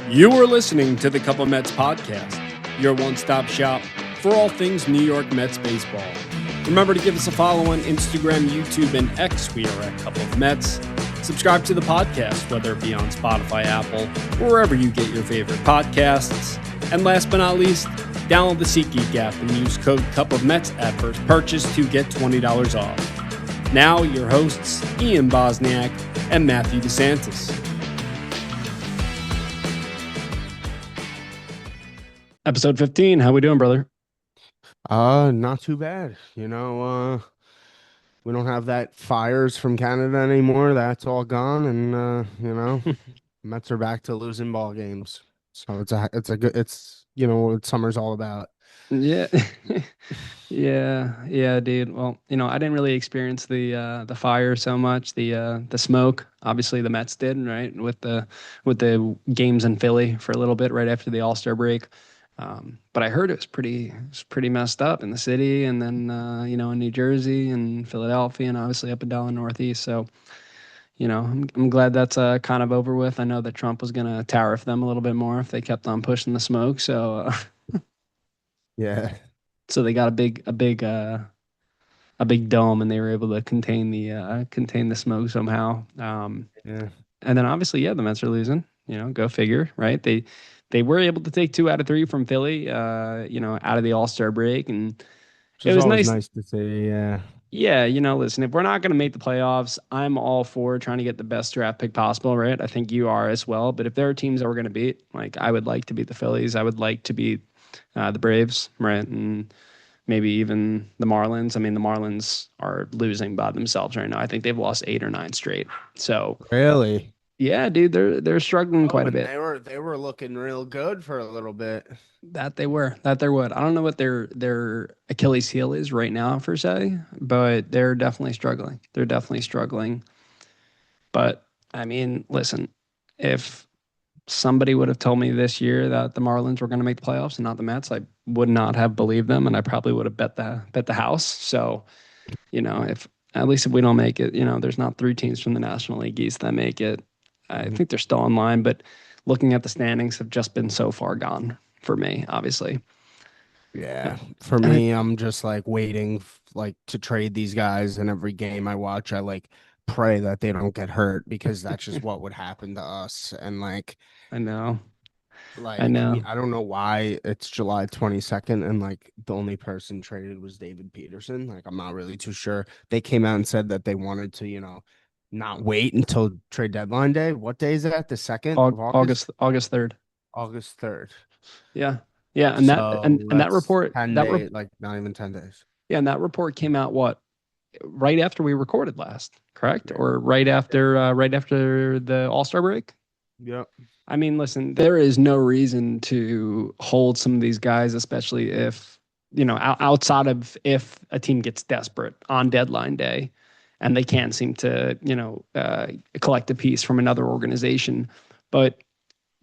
You are listening to the Cup of Mets podcast, your one-stop shop for all things New York Mets baseball. Remember to give us a follow on Instagram, YouTube, and X. We are at Cup of Mets. Subscribe to the podcast, whether it be on Spotify, Apple, or wherever you get your favorite podcasts. And last but not least, download the SeatGeek app and use code Cup of Mets at first purchase to get $20 off. Now, your hosts, Ian Bosniak and Matthew DeSantis. Episode 15. How we doing, brother? Not too bad. We don't have that fires from Canada anymore. That's all gone, and Mets are back to losing ball games. So it's what summer's all about. Yeah. Yeah, dude. Well, I didn't really experience the fire so much, the smoke. Obviously the Mets did, right? With the games in Philly for a little bit right after the All-Star break. But I heard it was pretty messed up in the city, and then in New Jersey and Philadelphia, and obviously up and down the Northeast. So, I'm glad that's kind of over with. I know that Trump was gonna tariff them a little bit more if they kept on pushing the smoke. So, Yeah. so they got a big dome, and they were able to contain the smoke somehow. Yeah. And then obviously, yeah, the Mets are losing. Go figure, right? They were able to take 2 out of 3 from Philly, out of the All-Star break, and Which it is was always nice. nice to see. Yeah. Yeah, listen, if we're not going to make the playoffs, I'm all for trying to get the best draft pick possible, right? I think you are as well. But if there are teams that we're going to beat, like I would like to beat the Phillies, I would like to beat the Braves, right? And maybe even the Marlins. I mean, the Marlins are losing by themselves right now. I think they've lost 8 or 9 straight. So, Really? yeah, dude, they're struggling Oh, quite a and bit. they were looking real good for a little bit. That they were. That they would. I don't know what their Achilles heel is right now per se, but they're definitely struggling. They're definitely struggling. But I mean, listen, if somebody would have told me this year that the Marlins were going to make the playoffs and not the Mets, I would not have believed them, and I probably would have bet the house. So, if at least if we don't make it, there's not 3 teams from the National League East that make it. I think they're still in line, but looking at the standings have just been so far gone for me, obviously. Yeah. For And me, I'm just like waiting to trade these guys, and every game I watch, I pray that they don't get hurt, because that's just what would happen to us. And I know. I know. I don't know why it's July 22nd and the only person traded was David Peterson. I'm not really too sure. They came out and said that they wanted to, not wait until trade deadline day. What day is that? The 2nd of August? August 3rd. August 3rd. Yeah. Yeah, and that So and that that's report 10 days, not even 10 days. yeah, and that report came out what? Right after we recorded last, correct? Yeah. Or right after the All-Star break? Yep. I mean, listen, there is no reason to hold some of these guys, especially if, outside of if a team gets desperate on deadline day and they can't seem to, collect a piece from another organization. But,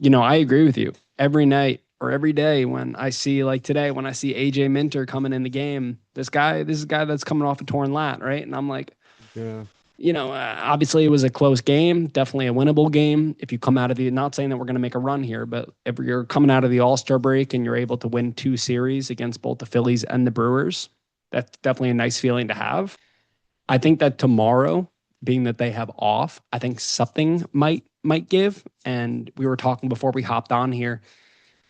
I agree with you. Every night or every day when I see, like today, when I see AJ Minter coming in the game, this is a guy that's coming off a torn lat, right? And I'm like, Yeah. obviously it was a close game, definitely a winnable game. If you come out of not saying that we're going to make a run here, but if you're coming out of the All-Star break and you're able to win 2 series against both the Phillies and the Brewers, that's definitely a nice feeling to have. I think that tomorrow, being that they have off, I think something might give. And we were talking before we hopped on here,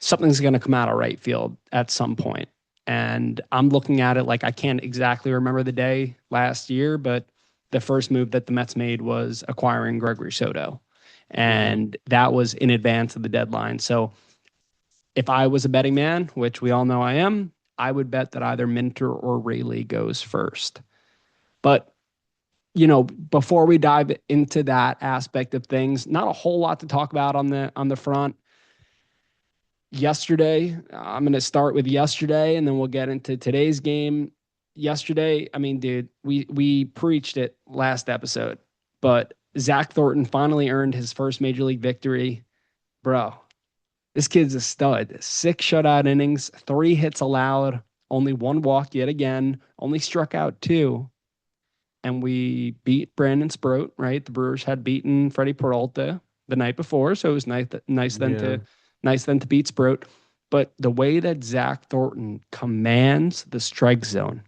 something's going to come out of right field at some point. And I'm looking at it like I can't exactly remember the day last year, but the first move that the Mets made was acquiring Gregory Soto. And that was in advance of the deadline. So if I was a betting man, which we all know I am, I would bet that either Minter or Rayleigh goes first. But, before we dive into that aspect of things, not a whole lot to talk about on the front. Yesterday, I'm going to start with yesterday, and then we'll get into today's game. Yesterday, I mean, dude, we preached it last episode, but Zac Thornton finally earned his first major league victory. Bro, this kid's a stud. 6 shutout innings, 3 hits allowed, only 1 walk yet again, only struck out 2. And we beat Brandon Sproat, right? The Brewers had beaten Freddie Peralta the night before, so it was nice then Yeah. Nice then to beat Sprout. But the way that Zac Thornton commands the strike zone,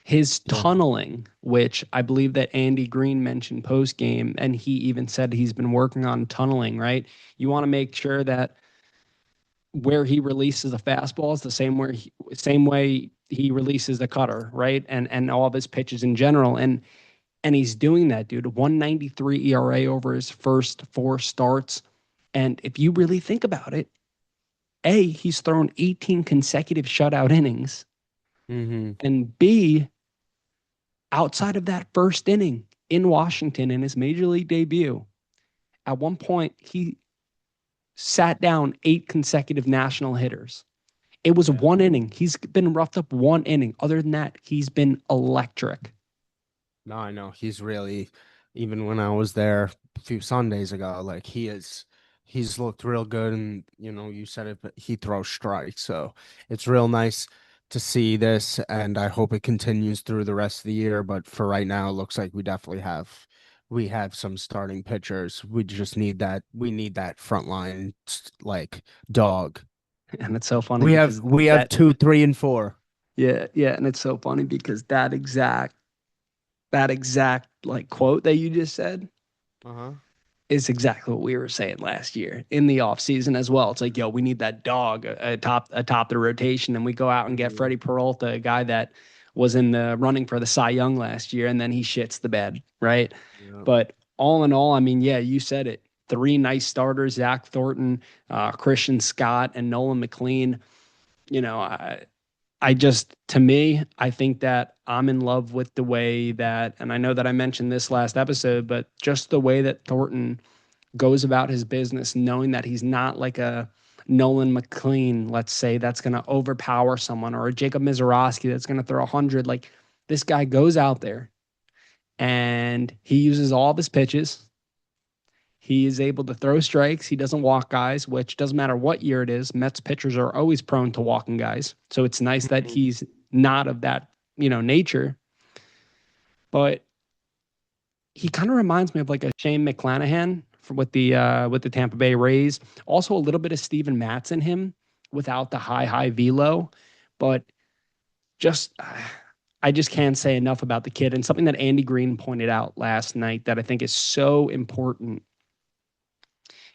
his Yeah. tunneling, which I believe that Andy Green mentioned post game, and he even said he's been working on tunneling, right? You want to make sure that where he releases a fastball is the same way he releases the cutter, right? And all of his pitches in general. And he's doing that, dude. 193 ERA over his first four starts. And if you really think about it, A, he's thrown 18 consecutive shutout innings. Hmm. And B, outside of that first inning in Washington in his major league debut, at one point he sat down 8 consecutive national hitters. It was Yeah. one inning. He's been roughed up one inning. Other than that, he's been electric. No, I know he's really, even when I was there a few Sundays ago, like he's looked real good. And you said it, but he throws strikes. So it's real nice to see this. And I hope it continues through the rest of the year. But for right now, it looks like we have some starting pitchers. We need that front line, like, dog. And it's so funny We have because we have that, 2, 3, and 4. yeah, yeah. And it's so funny because that exact like quote that you just said Uh-huh. is exactly what we were saying last year in the offseason as well. It's like, yo, we need that dog atop the rotation. And we go out and get Mhm. Freddie Peralta, a guy that was in the running for the Cy Young last year, and then he shits the bed, right? Yeah. But all in all, I mean, yeah, you said it. Three nice starters: Zac Thornton, Christian Scott, and Nolan McLean. You know, I just, to me, I think that I'm in love with the way that, and I know that I mentioned this last episode, but just the way that Thornton goes about his business, knowing that he's not like a Nolan McLean, let's say, that's going to overpower someone, or a Jacob Mizorowski that's going to throw 100. Like, this guy goes out there and he uses all of his pitches. He is able to throw strikes. He doesn't walk guys, which doesn't matter what year it is. Mets pitchers are always prone to walking guys. So it's nice that Mhm. he's not of that, nature. But he kind of reminds me of like a Shane McClanahan with the Tampa Bay Rays. Also a little bit of Steven Matz in him without the high velo, but just I just can't say enough about the kid. And something that Andy Green pointed out last night that I think is so important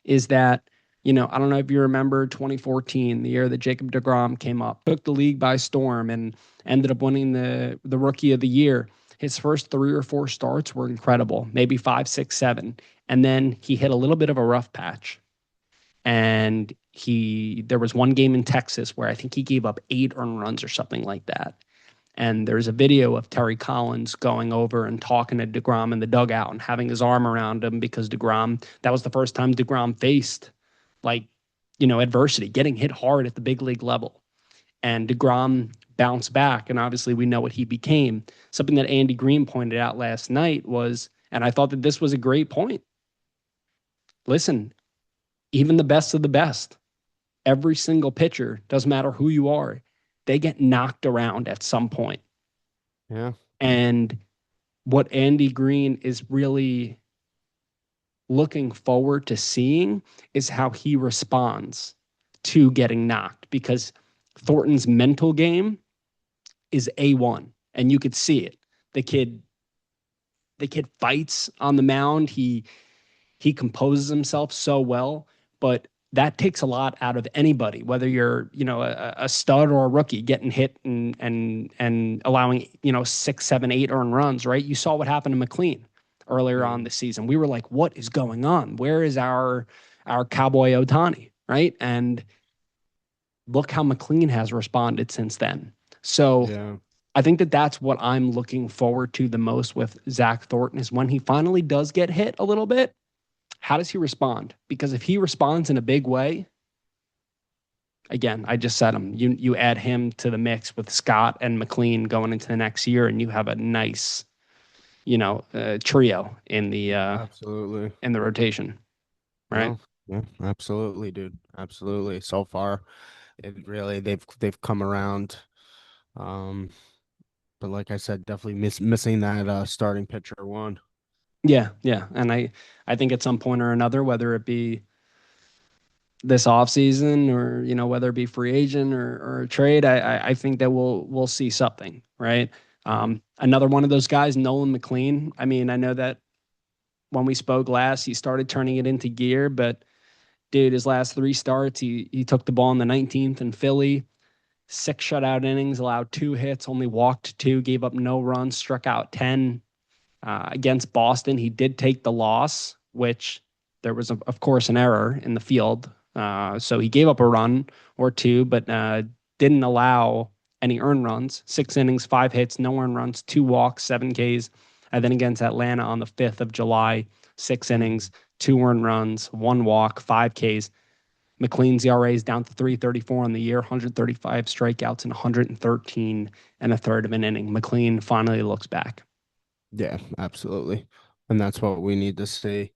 is that, I don't know if you remember 2014, the year that Jacob DeGrom came up, took the league by storm and ended up winning the rookie of the year. His first 3 or 4 starts were incredible, maybe 5, 6, 7. And then he hit a little bit of a rough patch. And there was one game in Texas where I think he gave up 8 earned runs or something like that. And there's a video of Terry Collins going over and talking to DeGrom in the dugout and having his arm around him because that was the first time DeGrom faced like, adversity, getting hit hard at the big league level. And DeGrom bounced back. And obviously we know what he became. Something that Andy Green pointed out last night was, and I thought that this was a great point. Listen, even the best of the best, every single pitcher, doesn't matter who you are, they get knocked around at some point. Yeah. And what Andy Green is really looking forward to seeing is how he responds to getting knocked because Thornton's mental game is A1 and you could see it. The kid the kid fights on the mound. He composes himself so well, but that takes a lot out of anybody, whether you're, a stud or a rookie getting hit and allowing, 6, 7, 8 earned runs, right? You saw what happened to McLean earlier Yeah. on this season. We were like, what is going on? Where is our cowboy Otani? Right. And look how McLean has responded since then. So Yeah. I think that that's what I'm looking forward to the most with Zac Thornton is when he finally does get hit a little bit, how does he respond? Because if he responds in a big way, again, I just said him. You add him to the mix with Scott and McLean going into the next year, and you have a nice, trio Absolutely. in the rotation, right? No. Yeah, absolutely, dude. Absolutely. So far, it really they've come around. Um, but like I said, definitely missing that starting pitcher one. Yeah, yeah. And I think at some point or another, whether it be this offseason, or whether it be free agent or a trade, I think that we'll see something, right? Mhm. Another one of those guys, Nolan McLean. I mean, I know that when we spoke last, he started turning it into gear, but dude, his last three starts, he took the ball in the 19th in Philly, six shutout innings, allowed two hits, only walked two, gave up no runs, struck out 10. Against Boston, he did take the loss, which there was, of course, an error in the field. So he gave up a run or two, but didn't allow any earned runs. Six innings, five hits, no earned runs, two walks, seven Ks. And then against Atlanta on the 5th of July, six innings, Mhm. two earned runs, one walk, five Ks. McLean's ERA is down to 3.34 on the year, 135 strikeouts and 113 and a third of an inning. McLean finally looks back. Yeah, absolutely. And that's what we need to see.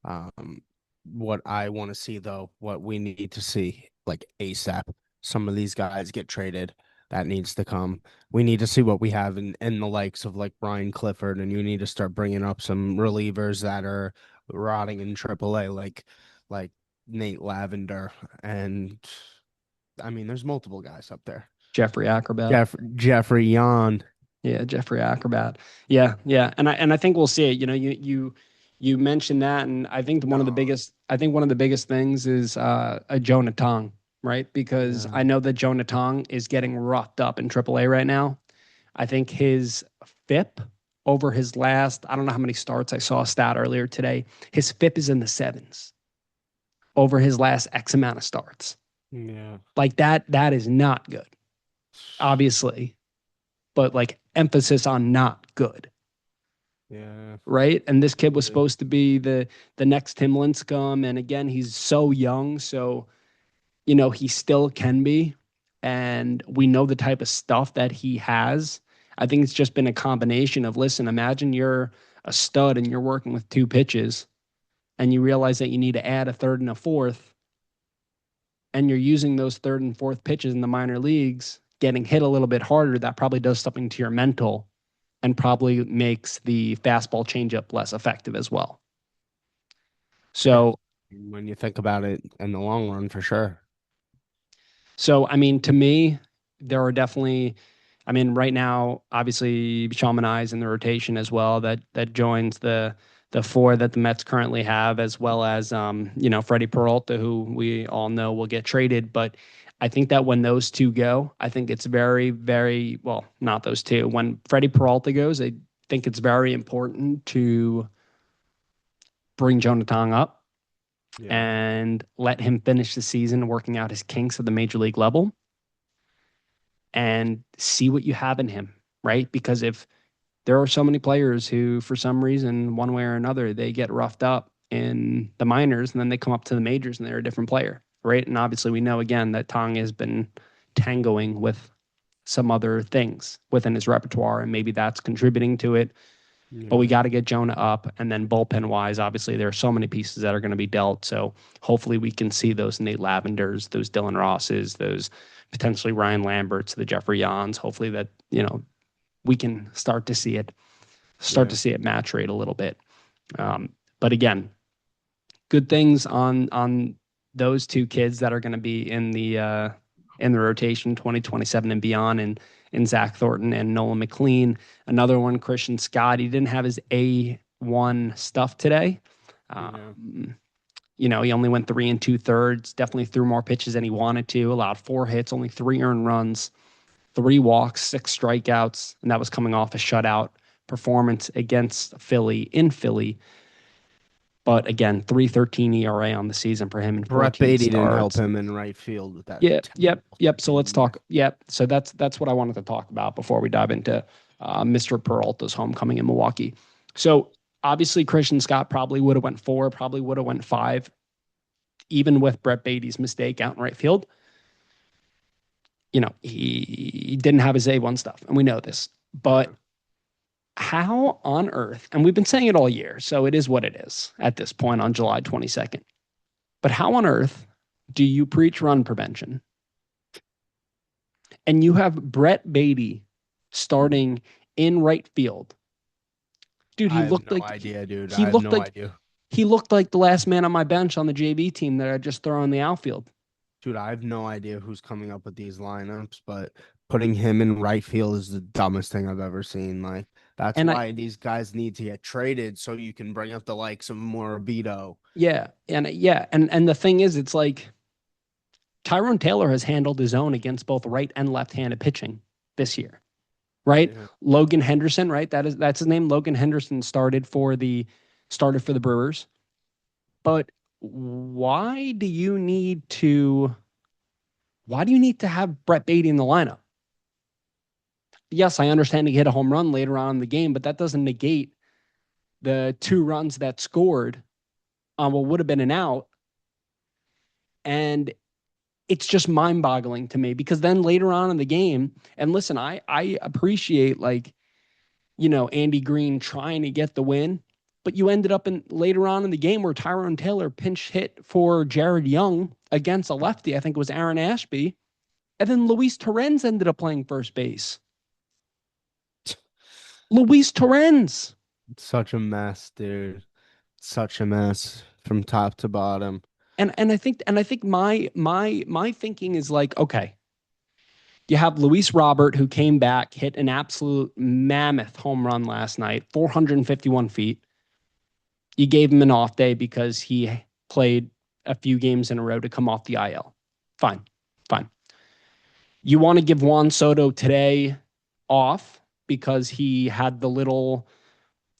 Um, what I want to see though, what we need to see like ASAP. Some of these guys get traded. That needs to come. We need to see what we have in the likes of like Brian Clifford, and you need to start bringing up some relievers that are rotting in AAA, like Nate Lavender, and I mean, there's multiple guys up there. Jeffrey Acrobat. Jeffrey Yan. Yeah, Jeffrey Acrobat. Yeah, yeah, and I think we'll see it. You mentioned that, and No, I think one of the biggest things is a Jonah Tong, right? Because yeah, I know that Jonah Tong is getting roughed up in AAA right now. I think his FIP over his last, I don't know how many starts. I saw a stat earlier today. His FIP is in the sevens over his last X amount of starts. yeah, Like that is not good, obviously, but like emphasis on not good, yeah. right? And this kid was It is. supposed to be the next Tim Lincecum, and again, he's so young, so he still can be, and we know the type of stuff that he has. I think it's just been a combination of, listen, imagine you're a stud and you're working with two pitches, and you realize that you need to add a third and a fourth, and you're using those third and fourth pitches in the minor leagues, getting hit a little bit harder. That probably does something to your mental and probably makes the fastball changeup less effective as well. Yeah. So, When you think about it in the long run, for sure. so I mean, to me, there are definitely, I mean, right now, obviously, Shaman is in the rotation as well. That joins the four that the Mets currently have, as well as Freddie Peralta, who we all know will get traded. But I think that when those two go, I think it's very, very well, not those two. When Freddie Peralta goes, I think it's very important to bring Jonathan up Yeah. and let him finish the season working out his kinks at the major league level and see what you have in him, right? Because if there are so many players who, for some reason, one way or another, they get roughed up in the minors and then they come up to the majors and they're a different player, right? And obviously, we know again that Tong has been tangoing with some other things within his repertoire, and maybe that's contributing to it. But we Yeah. got to get Jonah up. And then bullpen wise, obviously, there are so many pieces that are going to be dealt. So hopefully we can see those Nate Lavenders, those Dylan Rosses, those potentially Ryan Lamberts, the Jeffrey Yans. Hopefully that, we can start Yeah. to see it match rate a little bit. But again, good things on those two kids that are going to be in the rotation 2027 and beyond, and in Zac Thornton and Nolan McLean. Another one, Christian Scott. He didn't have his A1 stuff today. Yeah. Um, he only went 3 2/3. Definitely threw more pitches than he wanted to. Allowed four hits, only three earned runs, three walks, six strikeouts, and that was coming off a shutout performance against Philly in Philly. But again, 3.13 ERA on the season for him in Brett 14 Beatty didn't help starts. him in right field with that Yep, yep, terrible yep. So let's thing. talk. Yep. So that's what I wanted to talk about before we dive into Mr. Peralta's homecoming in Milwaukee. So obviously Christian Scott probably would have went four, probably would have went five, even with Brett Beatty's mistake out in right field. He didn't have his A1 stuff, and we know this. Yeah. But how on earth, and we've been saying it all year, so it is what it is at this point on July 22nd. But how on earth do you preach run prevention and you have Brett Beatty starting in right field? Dude, he I have looked no like idea, dude. he I have looked no like idea. He looked like the last man on my bench on the JV team that I just throw in the outfield. Dude, I have no idea who's coming up with these lineups, but putting him in right field is the dumbest thing I've ever seen. Like, that's And I, why these guys need to get traded so you can bring up the likes of Morabito. and the thing is, it's like Tyrone Taylor has handled his own against both right and left-handed pitching this year, right? Yeah. Logan Henderson, right? That's his name. Logan Henderson started for the Brewers. But why do you need to have Brett Beatty in the lineup? Yes, I understand he hit a home run later on in the game, but that doesn't negate the 2 runs that scored on what would have been an out. And it's just mind-boggling to me because then later on in the game, and listen, I appreciate Andy Green trying to get the win, but you ended up in later on in the game where Tyrone Taylor pinch hit for Jared Young against a lefty. I think it was Aaron Ashby. And then Luis Torrens ended up playing first base. Luis Torrens. It's such a mess, dude. Such a mess from top to bottom. And I think my thinking is like, okay, you have Luis Robert who came back, hit an absolute mammoth home run last night, 451 feet. You gave him an off day because he played a few games in a row to come off the IL. Fine, fine. You want to give Juan Soto today off because he had the little,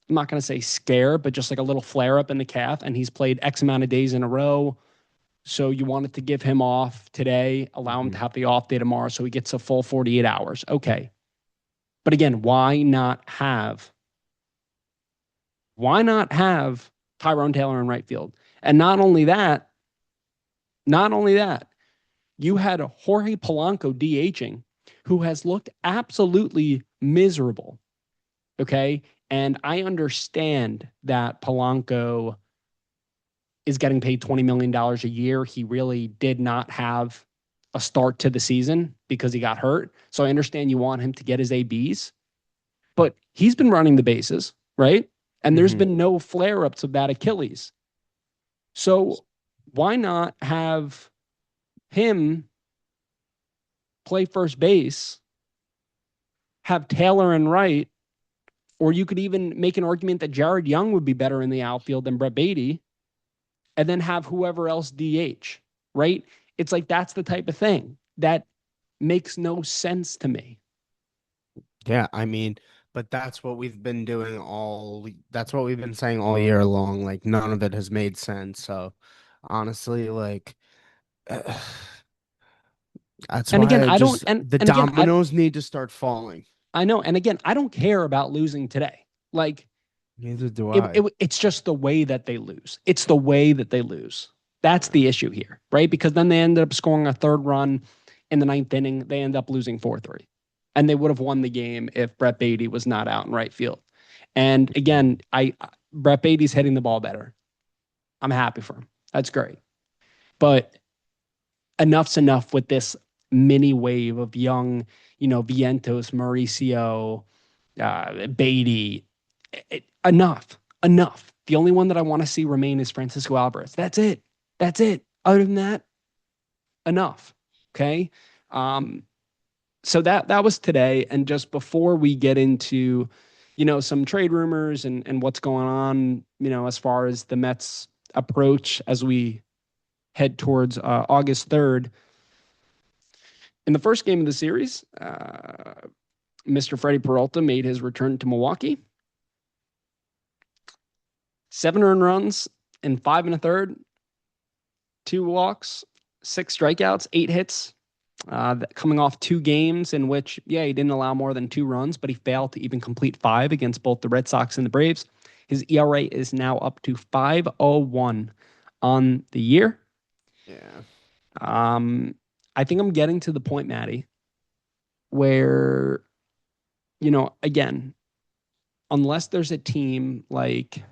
I'm not going to say scare, but just like a little flare up in the calf, and he's played X amount of days in a row. So you wanted to give him off today, allow him to have the off day tomorrow so he gets a full 48 hours. Okay. But again, why not have Tyrone Taylor in right field? And not only that, you had Jorge Polanco DHing, who has looked absolutely miserable. Okay. And I understand that Polanco is getting paid $20 million a year. He really did not have a start to the season because he got hurt. So I understand you want him to get his ABs, but he's been running the bases, right? And there's been no flare ups of that Achilles. So why not have him play first base, have Taylor and right, or you could even make an argument that Jared Young would be better in the outfield than Brett Beatty, and then have whoever else DH, right? It's like that's the type of thing that makes no sense to me. Yeah, I mean, but that's what we've been saying all year long. Like, none of it has made sense. So, honestly, like, that's And again, why I don't the and again, dominoes need to start falling. I know, and again, I don't care about losing today. Like Neither do I. it's just the way that they lose. It's the way that they lose. That's the issue here, right? Because then they ended up scoring a third run in the ninth inning. They end up losing 4-3. And they would have won the game if Brett Beatty was not out in right field. And again, Brett Beatty's hitting the ball better. I'm happy for him. That's great. But enough's enough with this mini wave of young, Vientos, Mauricio, Beatty. Enough. The only one that I want to see remain is Francisco Alvarez. That's it. Other than that, enough. Okay. So that was today. And just before we get into, some trade rumors and what's going on, as far as the Mets approach as we head towards August 3rd. In the first game of the series, Mr. Freddie Peralta made his return to Milwaukee. 7 earned runs in 5 1/3, 2 walks, 6 strikeouts, 8 hits. Coming off 2 games in which, he didn't allow more than 2 runs, but he failed to even complete 5 against both the Red Sox and the Braves. His ERA is now up to 5.01 on the year. Yeah. I think I'm getting to the point, Maddie, where, again, unless there's a team like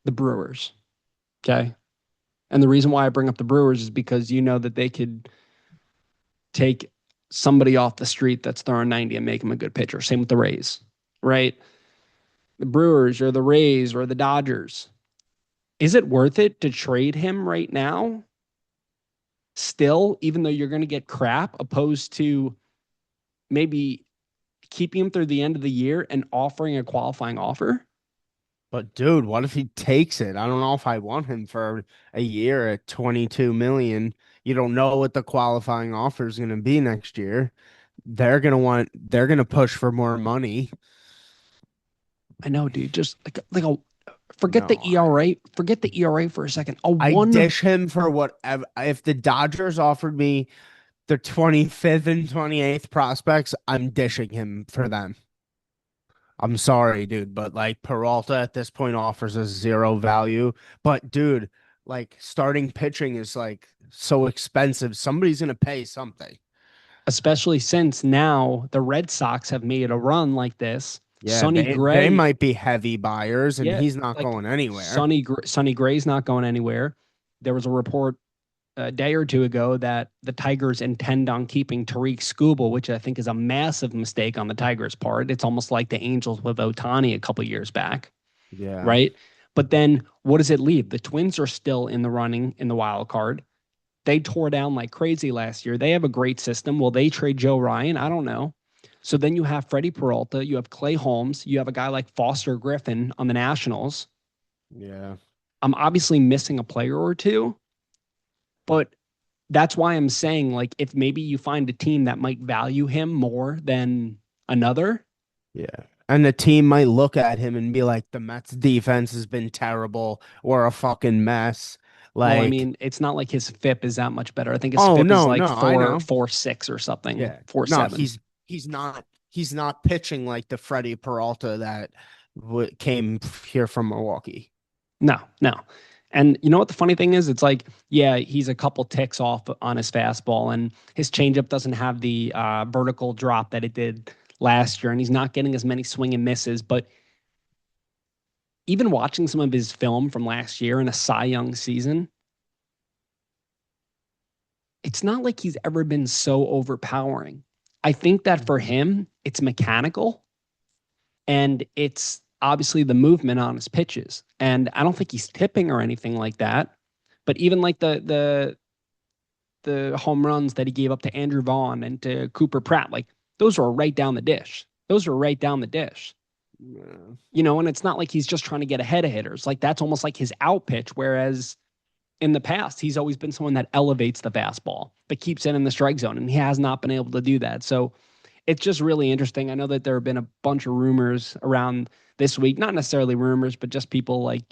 the Brewers, okay? And the reason why I bring up the Brewers is because you know that they could take somebody off the street that's throwing 90 and make him a good pitcher. Same with the Rays, right? The Brewers or the Rays or the Dodgers, Is it worth it to trade him right now? Still, even though you're going to get crap, opposed to maybe keeping him through the end of the year and offering a qualifying offer? But dude, what if he takes it? I don't know if I want him for a year at 22 million. You don't know what the qualifying offer is going to be next year. They're going to push for more money. I know, dude. Just like a forget the No, ERA. Forget the ERA for a second. A I one dish him for whatever. If the Dodgers offered me the 25th and 28th prospects, I'm dishing him for them. I'm sorry, dude, but like Peralta at this point offers us zero value. But dude, like starting pitching is like so expensive. Somebody's gonna pay something. especially since now the Red Sox have made a run like this. Yeah, Sonny they Gray, might be heavy buyers, and yeah, he's not like going anywhere. Sonny Gray's not going anywhere. There was a report a day or two ago that the Tigers intend on keeping Tariq Skubal, which I think is a massive mistake on the Tigers' part. It's almost like the Angels with Otani a couple years back, Yeah, right? But then what does it leave? The Twins are still in the running in the wild card. They tore down like crazy last year. They have a great system. Will they trade Joe Ryan? I don't know. So then you have Freddie Peralta, you have Clay Holmes, you have a guy like Foster Griffin on the Nationals. yeah. I'm obviously missing a player or two, but that's why I'm saying like if maybe you find a team that might value him more than another. Yeah. And the team might look at him and be like, the Mets defense has been terrible or a fucking mess. Well, I Like, mean, it's not like his FIP is that much better. I think his oh FIP is no, like no, I four know. four six or something, Yeah. four No, seven. he's not pitching like the Freddie Peralta that came here from Milwaukee. No, no. And you know what the funny thing is? It's like, yeah, he's a couple ticks off on his fastball, and his changeup doesn't have the vertical drop that it did last year, and he's not getting as many swing and misses. But even watching some of his film from last year in a Cy Young season, it's not like he's ever been so overpowering. I think that for Mhm. him, it's mechanical and it's obviously the movement on his pitches. And I don't think he's tipping or anything like that. But even like the home runs that he gave up to Andrew Vaughn and to Cooper Pratt, like those were right down the dish. Those were right down the dish. Yeah. And it's not like he's just trying to get ahead of hitters. Like that's almost like his out pitch. Whereas in the past, he's always been someone that elevates the fastball, but keeps it in the strike zone, and he has not been able to do that. So it's just really interesting. I know that there have been a bunch of rumors around this week, not necessarily rumors, but just people like,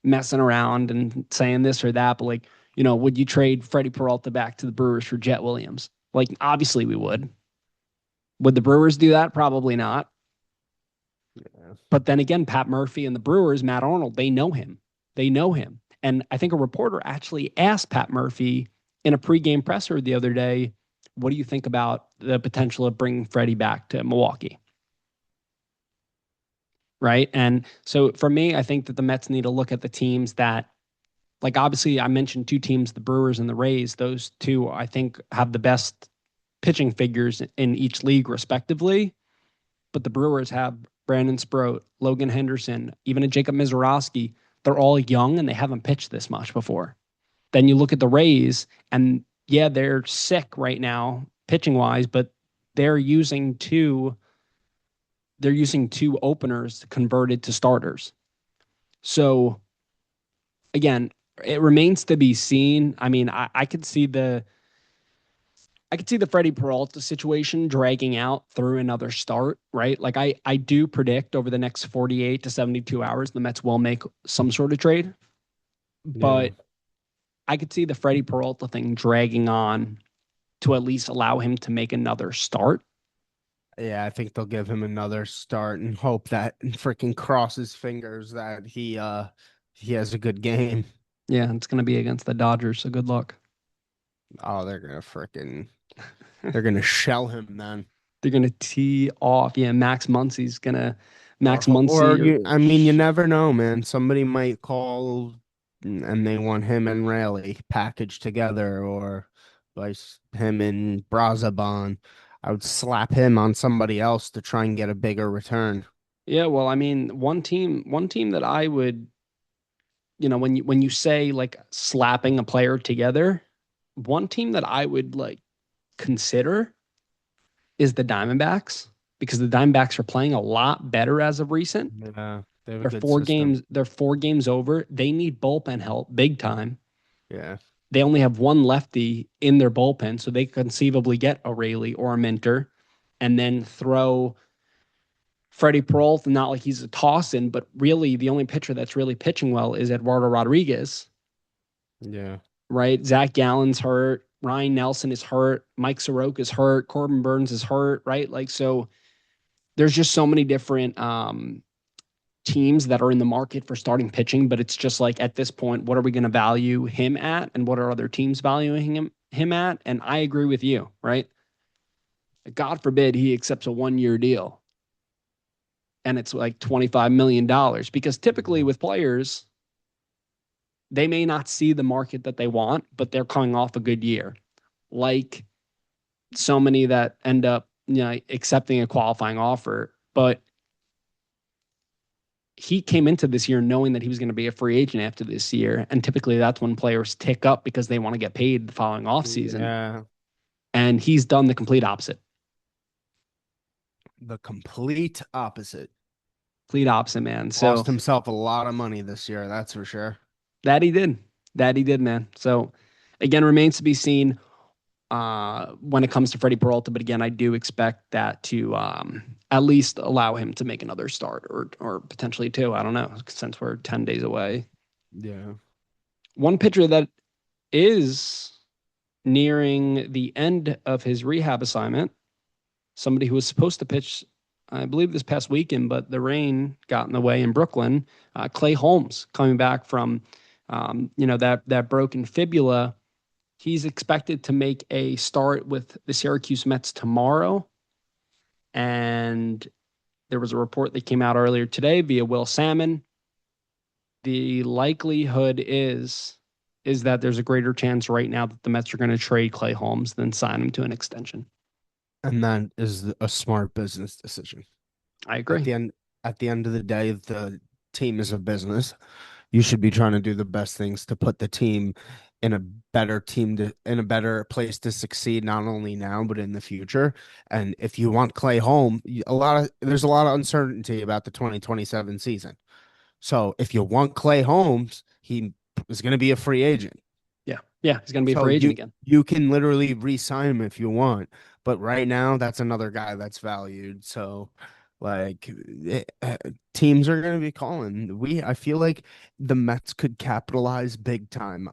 messing around and saying this or that. But like, would you trade Freddie Peralta back to the Brewers for Jet Williams? Like, obviously we would. Would the Brewers do that? Probably not. Yeah. But then again, Pat Murphy and the Brewers, Matt Arnold, they know him. They know him. And I think a reporter actually asked Pat Murphy in a pregame presser the other day, what do you think about the potential of bringing Freddie back to Milwaukee? Right. And so for me, I think that the Mets need to look at the teams that, like, obviously, I mentioned two teams, the Brewers and the Rays. Those two, I think, have the best pitching figures in each league, respectively. But the Brewers have Brandon Sproat, Logan Henderson, even a Jacob Mizorowski. They're all young and they haven't pitched this much before. Then you look at the Rays, and yeah, they're sick right now, pitching wise, but they're using two they're using two openers converted to starters. So again, it remains to be seen. I mean, I could see the Freddie Peralta situation dragging out through another start, right? Like I do predict over the next 48 to 72 hours the Mets will make some sort of trade, Yeah. but I could see the Freddie Peralta thing dragging on to at least allow him to make another start. Yeah, I think they'll give him another start and hope that freaking cross his fingers that he has a good game. Yeah, it's going to be against the Dodgers, so good luck. Oh, they're gonna shell him then. They're going to tee off. Yeah, Or Max Muncy or I mean, you never know, man. Somebody might call and they want him and Raleigh packaged together, or vice him and Brazabon. I would slap him on somebody else to try and get a bigger return. yeah. Well, I mean, one team that I would when you say like slapping a player together, one team that I would like consider is the Diamondbacks because the Diamondbacks are playing a lot better as of recent. Yeah, they have a They're good four system. games, they're 4 games over. They need bullpen help big time. Yeah. They only have one lefty in their bullpen, so they could conceivably get a Rayleigh or a Minter and then throw Freddie Peralta, not like he's a toss in, but really the only pitcher that's really pitching well is Eduardo Rodriguez, Yeah. right? Zach Gallen's hurt. Ryan Nelson is hurt. Mike Soroka is hurt. Corbin Burns is hurt, right? Like, so there's just so many different teams that are in the market for starting pitching, but it's just like at this point, what are we going to value him at and what are other teams valuing him at? And I agree with you, right? God forbid he accepts a 1 year deal and it's like $25 million because typically with players, they may not see the market that they want, but they're coming off a good year. Like so many that end up, accepting a qualifying offer, but he came into this year knowing that he was going to be a free agent after this year. And typically that's when players tick up because they want to get paid the following offseason. Yeah. And he's done the complete opposite. The complete opposite. Complete opposite, man. Lost So himself a lot of money this year, that's for sure. that he did. That he did, man. So again, remains to be seen when it comes to Freddie Peralta. But again, I do expect that to at least allow him to make another start or potentially two. I don't know, since we're 10 days away. Yeah. One pitcher that is nearing the end of his rehab assignment, somebody who was supposed to pitch, I believe, this past weekend, but the rain got in the way in Brooklyn. Clay Holmes coming back from, that broken fibula. He's expected to make a start with the Syracuse Mets tomorrow. And there was a report that came out earlier today via Will Salmon. The likelihood is that there's a greater chance right now that the Mets are going to trade Clay Holmes than sign him to an extension. And that is a smart business decision. I At agree. the end of the day, the team is a business. You should be trying to do the best things to put the team in a in a better place to succeed, not only now but in the future. And if you want Clay home, there's a lot of uncertainty about the 2027 season. So if you want Clay Holmes, he is going to be a free agent. Yeah. Yeah. He's going to be a So free agent you again. you can literally re-sign him if you want, but right now that's another guy that's valued. So like teams are going to be calling. I feel like the Mets could capitalize big time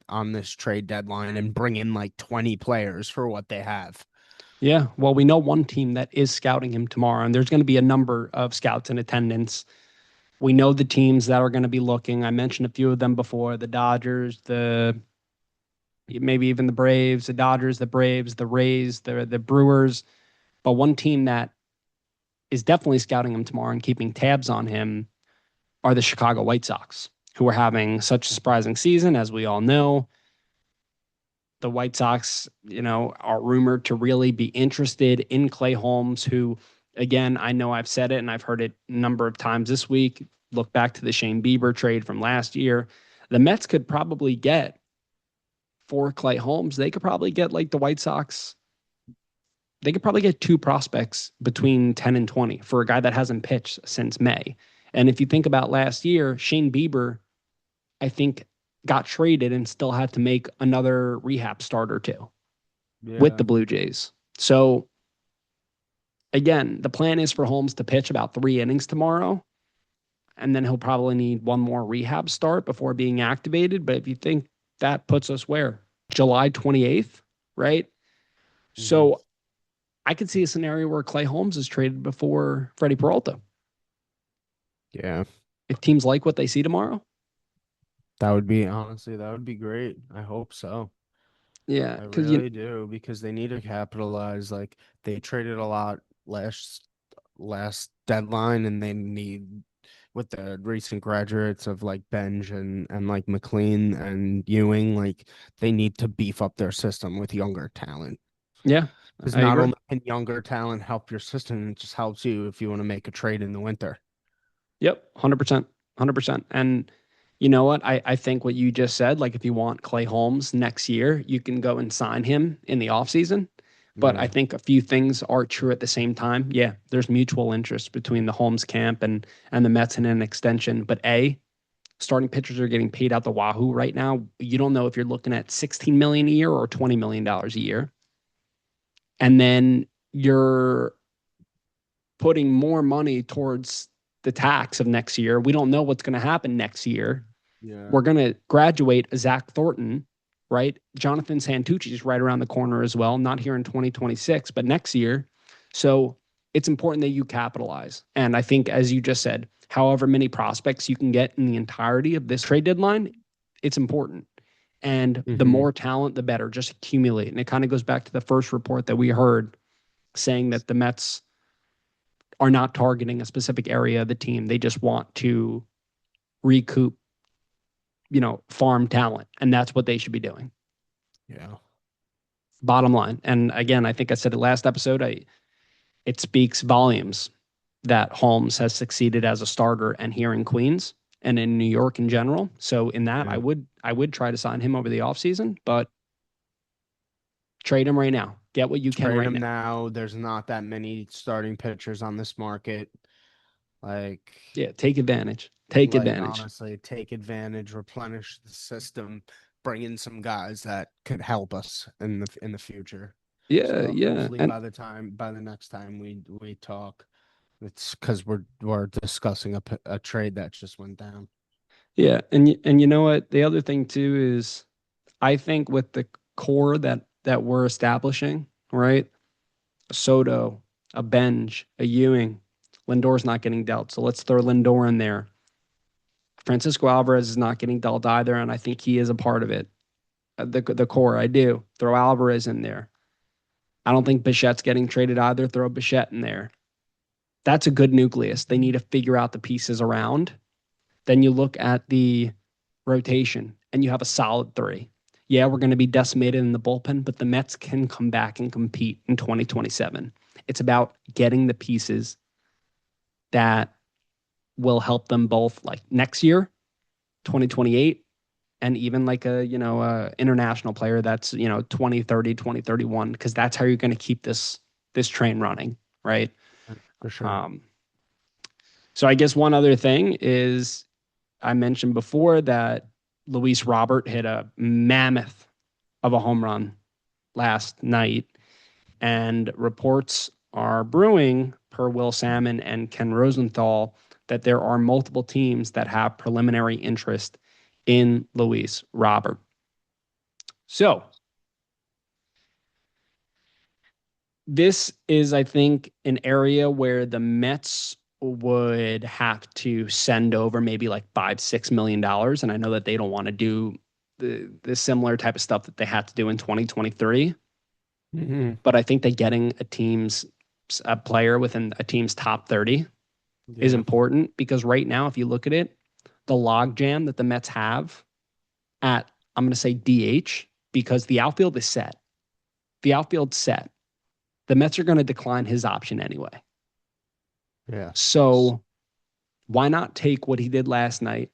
on this trade deadline and bring in like 20 players for what they have. Yeah. Well, we know one team that is scouting him tomorrow, and there's going to be a number of scouts in attendance. We know the teams that are going to be looking. I mentioned a few of them before: the Dodgers, the maybe even the Braves, the Dodgers, the Braves, the Rays, the Brewers. But one team that is definitely scouting him tomorrow and keeping tabs on him are the Chicago White Sox, who are having such a surprising season, as we all know. The White Sox, are rumored to really be interested in Clay Holmes, who, again, I know I've said it and I've heard it a number of times this week. Look back to the Shane Bieber trade from last year. The Mets could probably get for Clay Holmes, they could probably get like the White Sox. They could probably get two prospects between 10 and 20 for a guy that hasn't pitched since May. And if you think about last year, Shane Bieber, I think, got traded and still had to make another rehab start or two with Yeah. the Blue Jays. So again, the plan is for Holmes to pitch about 3 innings tomorrow, and then he'll probably need one more rehab start before being activated. But if you think that puts us where? July 28th, right? Mhm. So I could see a scenario where Clay Holmes is traded before Freddie Peralta. Yeah. If teams like what they see tomorrow. That would be great. I hope so. Yeah, I because really do because they need to capitalize. Like they traded a lot last deadline, and they need with the recent graduates of like Benj and like McLean and Ewing, like they need to beef up their system with younger talent. yeah, Because I not agree. only can younger talent help your system, it just helps you if you want to make a trade in the winter. Yep, 100%, 100%. And You know what? I think what you just said, like if you want Clay Holmes next year, you can go and sign him in the offseason. But I Yeah. think a few things are true at the same time. Yeah, there's mutual interest between the Holmes camp and the Mets in an extension. But starting pitchers are getting paid out the wahoo right now. You don't know if you're looking at 16 million a year or $20 million a year. And then you're putting more money towards the tax of next year. We don't know what's going to happen next year. Yeah. We're going to graduate Zac Thornton, right? Jonathan Santucci is right around the corner as well, not here in 2026, but next year. So it's important that you capitalize. And I think, as you just said, however many prospects you can get in the entirety of this trade deadline, it's important. And the Hmm. more talent, the better. Just accumulate. And it kind of goes back to the first report that we heard saying that the Mets are not targeting a specific area of the team. They just want to recoup, farm talent. And that's what they should be doing. Yeah. Bottom line. And again, I think I said it last episode. It speaks volumes that Holmes has succeeded as a starter and here in Queens and in New York in general. So in that, I Yeah. would try to sign him over the offseason, but trade him right now. Get what you can Trade right him now. now. There's not that many starting pitchers on this market. Like, Yeah, take advantage. Take advantage. honestly, take advantage, replenish the system, bring in some guys that could help us in the future. Yeah, So yeah. hopefully And by the next time we talk, it's because we're discussing a trade that just went down. yeah, and you know what? The other thing too is I think with the core that we're establishing, right? A Soto, a Benj, a Ewing. Lindor's not getting dealt, so let's throw Lindor in there. Francisco Alvarez is not getting dealt either, and I think he is a part of it. The core, I do. Throw Alvarez in there. I don't think Bichette's getting traded either. Throw Bichette in there. That's a good nucleus. They need to figure out the pieces around. Then you look at the rotation, and you have a solid three. Yeah, we're going to be decimated in the bullpen, but the Mets can come back and compete in 2027. It's about getting the pieces that will help them both like next year, 2028, and even like a international player that's 2030, 2031, because that's how you're going to keep this train running, right? For sure. Um, so I guess one other thing is I mentioned before that Luis Robert hit a mammoth of a home run last night, and reports are brewing per Will Salmon and Ken Rosenthal that there are multiple teams that have preliminary interest in Luis Robert. So this is, I think, an area where the Mets would have to send over maybe like $5-6 million. And I know that they don't want to do the similar type of stuff that they had to do in 2023. Hmm. But I think that getting a player within a team's top 30 is Yeah. important because right now, if you look at it, the logjam that the Mets have at, I'm going to say DH, because the outfield is set. The outfield's set. The Mets are going to decline his option anyway. Yeah. So why not take what he did last night,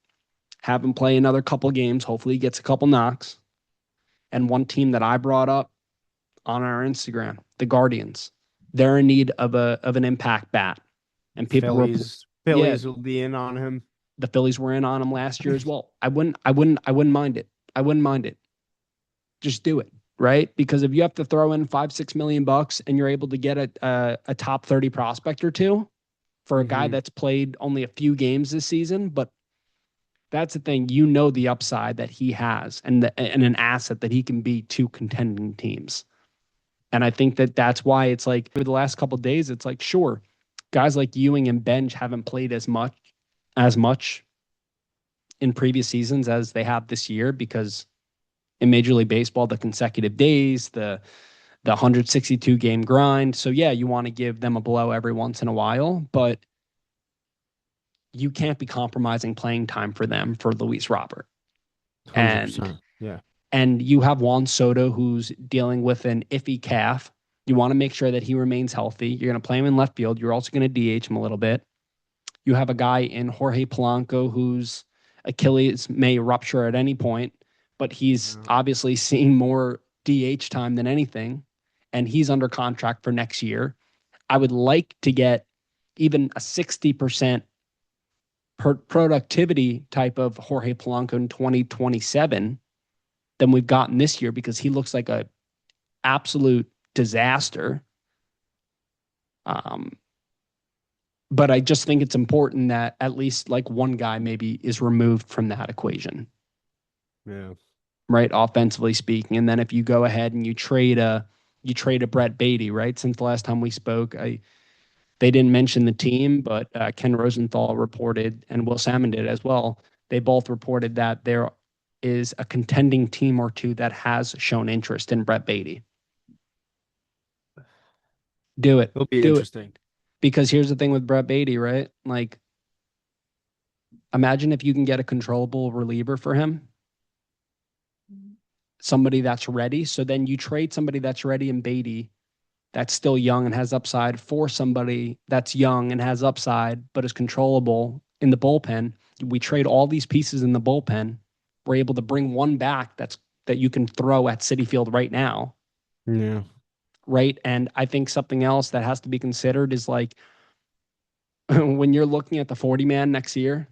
have him play another couple games, hopefully he gets a couple knocks. And one team that I brought up on our Instagram, the Guardians, they're in need of an impact bat. And people were, yeah, Phillies will be in on him. the Phillies were in on him last year as well. I wouldn't mind it. I wouldn't mind it. Just do it, right? Because if you have to throw in 5-6 million bucks and you're able to get a top 30 prospect or two for a guy Hmm. that's played only a few games this season, but that's the thing, the upside that he has and an asset that he can be to contending teams. And I think that that's why it's like for the last couple of days, it's like, sure, guys like Ewing and Benj haven't played as much in previous seasons as they have this year because in Major League Baseball, the consecutive days, the 162 game grind. So yeah, you want to give them a blow every once in a while, but you can't be compromising playing time for them for Luis Robert. And 100%. Yeah. and you have Juan Soto who's dealing with an iffy calf. You want to make sure that he remains healthy. You're going to play him in left field. You're also going to DH him a little bit. You have a guy in Jorge Polanco who's Achilles may rupture at any point, but he's Yeah. obviously seeing more DH time than anything, and he's under contract for next year. I would like to get even a 60% productivity type of Jorge Polanco in 2027 than we've gotten this year because he looks like a absolute disaster. Um, but I just think it's important that at least like one guy maybe is removed from that equation, Yeah. right? Offensively speaking, and then if you go ahead and you trade a Brett Beatty, right? Since the last time we spoke, they didn't mention the team, but Ken Rosenthal reported, and Will Salmon did as well. They both reported that there is a contending team or two that has shown interest in Brett Beatty. Do it, It'll be do it, interesting. because here's the thing with Brett Beatty, right? Like, imagine if you can get a controllable reliever for him, somebody that's ready. So then you trade somebody that's ready in Beatty that's still young and has upside for somebody that's young and has upside but is controllable in the bullpen. We trade all these pieces in the bullpen. We're able to bring one back that you can throw at Citi Field right now, Yeah. right? And I think something else that has to be considered is like when you're looking at the 40 man next year,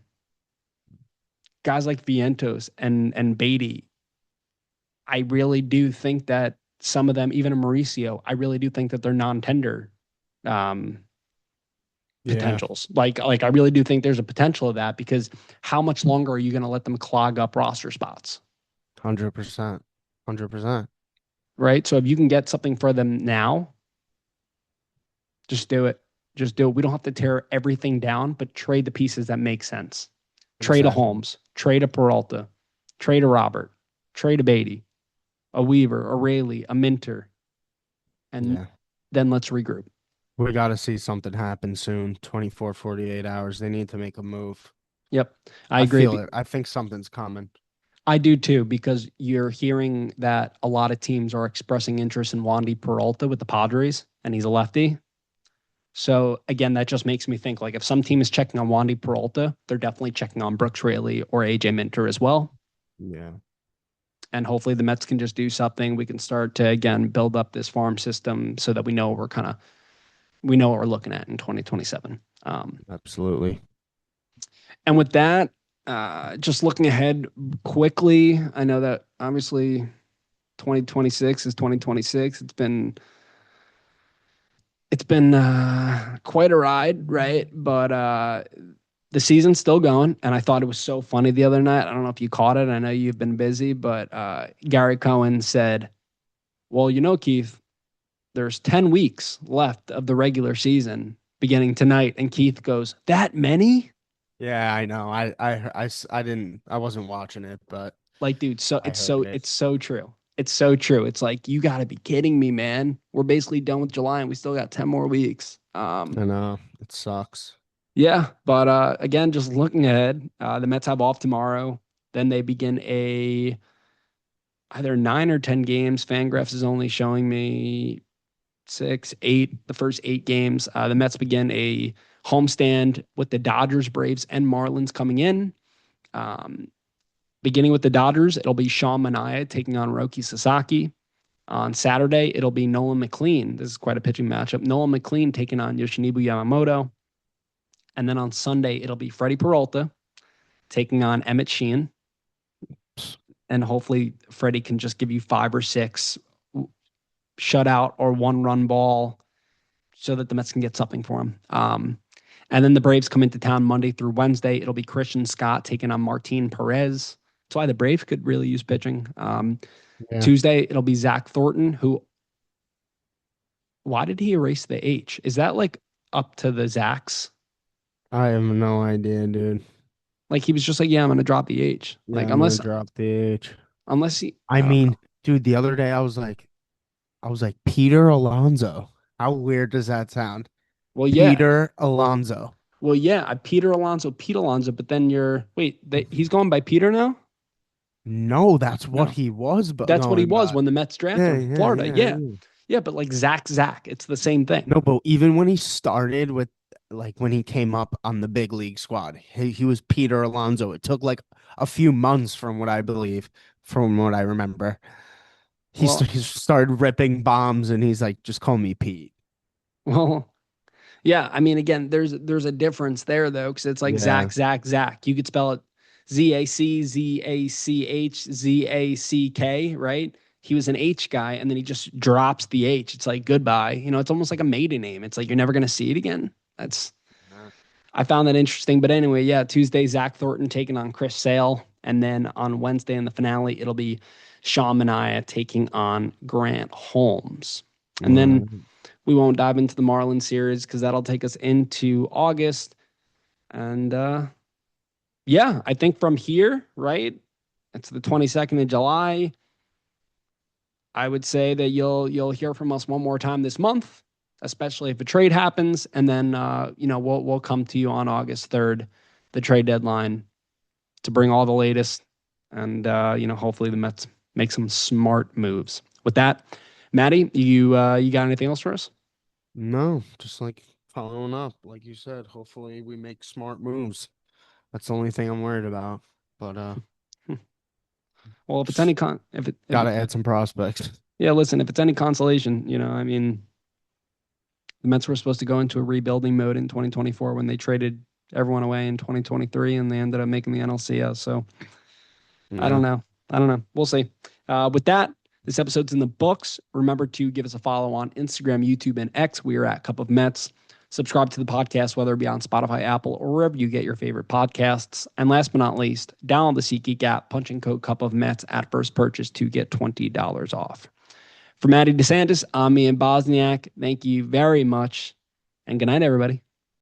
guys like Vientos and Beatty, I really do think that some of them, even a Mauricio, I really do think that they're non-tender um, Yeah. potentials. Like I really do think there's a potential of that because how much longer are you going to let them clog up roster spots? 100%. 100%. Right? So if you can get something for them now, just do it. Just do it. We don't have to tear everything down, but trade the pieces that make sense. Trade a Exactly. Holmes, trade a Peralta, trade a Robert, trade a Beatty, a Weaver, a Rayleigh, a Minter, and Yeah. then let's regroup. We got to see something happen soon. 24, 48 hours. They need to make a move. Yep. I I agree. feel it. I think something's coming. I do too, because you're hearing that a lot of teams are expressing interest in Wandy Peralta with the Padres, and he's a lefty. So again, that just makes me think like if some team is checking on Wandy Peralta, they're definitely checking on Brooks Raley or AJ Minter as well. Yeah. And hopefully the Mets can just do something. We can start to again build up this farm system so that we know what we're looking at in 2027. Absolutely. And with that, just looking ahead quickly, I know that obviously 2026 is 2026. It's been quite a ride, right? But the season's still going, and I thought it was so funny the other night. I don't know if you caught it. I know you've been busy, but Gary Cohen said, "Well, Keith, there's 10 weeks left of the regular season beginning tonight." And Keith goes, "That many?" Yeah, I know. I didn't, I wasn't watching it, but Like, dude, so I it's heard so it. it's so true. It's so true. It's like you got to be kidding me, man. We're basically done with July and we still got 10 more weeks. I know. It sucks. Yeah, but again, just looking ahead, the Mets have off tomorrow. Then they begin a either 9 or 10 games. Fangraphs is only showing me 6, 8. The first 8 games. The Mets begin a homestand with the Dodgers, Braves, and Marlins coming in. Um, Beginning with the Dodgers, it'll be Sean Manaea taking on Roki Sasaki. On Saturday, it'll be Nolan McLean. This is quite a pitching matchup. Nolan McLean taking on Yoshinobu Yamamoto. And then on Sunday, it'll be Freddie Peralta taking on Emmett Sheehan. And hopefully, Freddie can just give you 5 or 6 shutout or 1 run ball so that the Mets can get something for him. And then the Braves come into town Monday through Wednesday. It'll be Christian Scott taking on Martin Perez. That's why the Braves could really use pitching. Yeah. Tuesday, it'll be Zac Thornton, who, why did he erase the H? Is that like up to the Zacs? I have no idea, dude. Like he was just like, yeah, I'm going to drop the H. Yeah, Like, I'm gonna drop the H. unless he, I I don't know. mean, dude, the other day I was like, Peter Alonso. How weird does that sound? Well, yeah. Peter Alonso. Well, yeah. Peter Alonso, Pete Alonso, but then he's going by Peter now? No, that's what No. he was but That's what he going was by. when the Mets drafted Yeah, him. yeah, Florida. yeah, Yeah. yeah. Yeah. But like Zach, it's the same thing. No, but even when he started with like when he came up on the big league squad. He was Peter Alonso. It took like a few months from what I believe, from what I remember. Well, He started ripping bombs and he's like, just call me Pete. well, yeah. I mean, again, there's a difference there though, because it's like Yeah. Zach. You could spell it ZACZACK, right? He was an H guy, and then he just drops the H. It's like goodbye. It's almost like a maiden name. It's like you're never gonna see it again. That's I found that interesting. But anyway, yeah, Tuesday, Zac Thornton taking on Chris Sale. And then on Wednesday in the finale, it'll be Sean Manaea taking on Grant Holmes. And then Uh, we won't dive into the Marlins series because that'll take us into August. And yeah, I think from here, right? It's the 22nd of July. I would say that you'll hear from us one more time this month, especially if a trade happens, and then we'll come to you on August 3rd, the trade deadline, to bring all the latest, and hopefully the Mets make some smart moves. With that, Maddie, you got anything else for us? no, just like following up, like you said. Hopefully, we make smart moves. That's the only thing I'm worried about. But Well, if it's any just con, if gotta it, add some prospects. yeah, listen, if it's any consolation, I mean, the Mets were supposed to go into a rebuilding mode in 2024 when they traded everyone away in 2023, and they ended up making the NLCS. So I don't Yeah. know. I don't know. We'll see. With that, this episode's in the books. Remember to give us a follow on Instagram, YouTube, and X. We are at Cup of Mets. Subscribe to the podcast, whether it be on Spotify, Apple, or wherever you get your favorite podcasts. And last but not least, download the SeatGeek app, punching code Cup of Mets at first purchase to get $20 off. For Maddie DeSantis, I'm Ian Bosniak. Thank you very much. And good night, everybody.